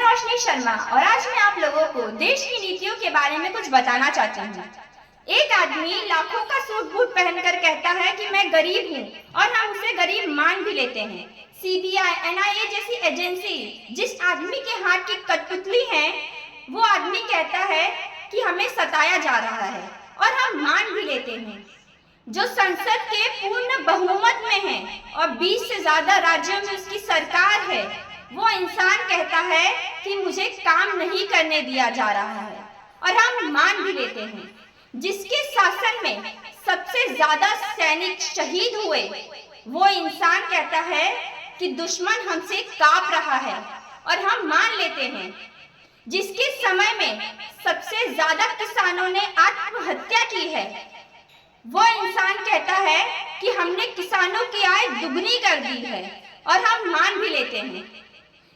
रोशनी शर्मा और आज मैं आप लोगों को देश की नीतियों के बारे में कुछ बताना चाहती हूँ। एक आदमी लाखों का सूट बूट पहनकर कहता है कि मैं गरीब हूँ और हम उसे गरीब मान भी लेते हैं। सीबीआई, एनआईए जैसी एजेंसी जिस आदमी के हाथ की कठपुतली है, वो आदमी कहता है कि हमें सताया जा रहा है और हम मान भी लेते हैं। जो संसद के पूर्ण बहुमत में है और 20 से ज्यादा राज्यों में उसकी सरकार है, वो इंसान कहता है कि मुझे काम नहीं करने दिया जा रहा है और हम मान भी लेते हैं। जिसके शासन में सबसे ज्यादा सैनिक शहीद हुए, वो इंसान कहता है कि दुश्मन हमसे कांप रहा है और हम मान लेते हैं। जिसके समय में सबसे ज्यादा किसानों ने आत्महत्या की है, वो इंसान कहता है कि हमने किसानों की आय दुगनी कर दी है और हम मान भी लेते हैं।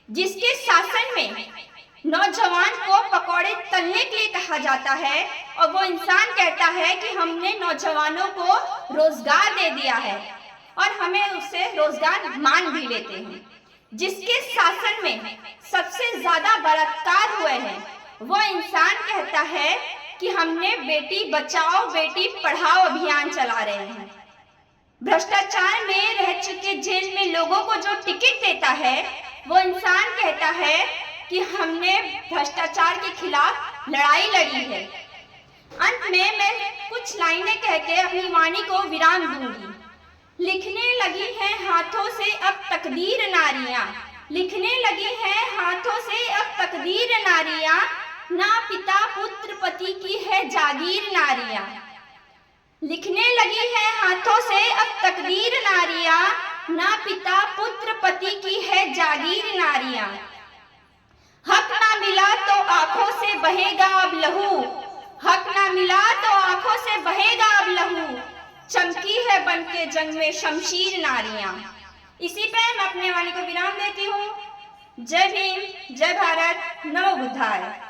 जिसके शासन में नौजवान को पकौड़े तलने के लिए कहा जाता है और वो इंसान कहता है कि हमने नौजवानों को रोजगार दे दिया है और हमें उससे रोजगार मान भी लेते हैं। जिसके शासन में सबसे ज्यादा बलात्कार हुए हैं, वो इंसान कहता है कि हमने बेटी बचाओ बेटी पढ़ाओ अभियान चला रहे हैं। भ्रष्टाचार में रह चुके जेल में लोगों को जो टिकट देता है, वो इंसान कहता है कि हमने भ्रष्टाचार के खिलाफ लड़ाई लड़ी है। अंत में मैं कुछ लाइनें कहकर अपनी वाणी को विराम दूंगी। लिखने लगी हैं हाथों से अब तकदीर नारियां, लिखने लगी हैं हाथों से अब तकदीर नारियां, ना पिता पुत्र पति की है जागीर नारियां। लिखने लगी है हाथों से अब तकदीर नारियां, ना पिता पुत्र पति की है जागीर नारियां। हक ना मिला तो आंखों से बहेगा अब लहू, हक ना मिला तो आंखों से बहेगा अब लहू, चमकी है बनके जंग में शमशीर नारियां। इसी पे मैं अपने वाणी को विराम देती हूँ। जय भीम, जय भारत, नमो बुद्धाय।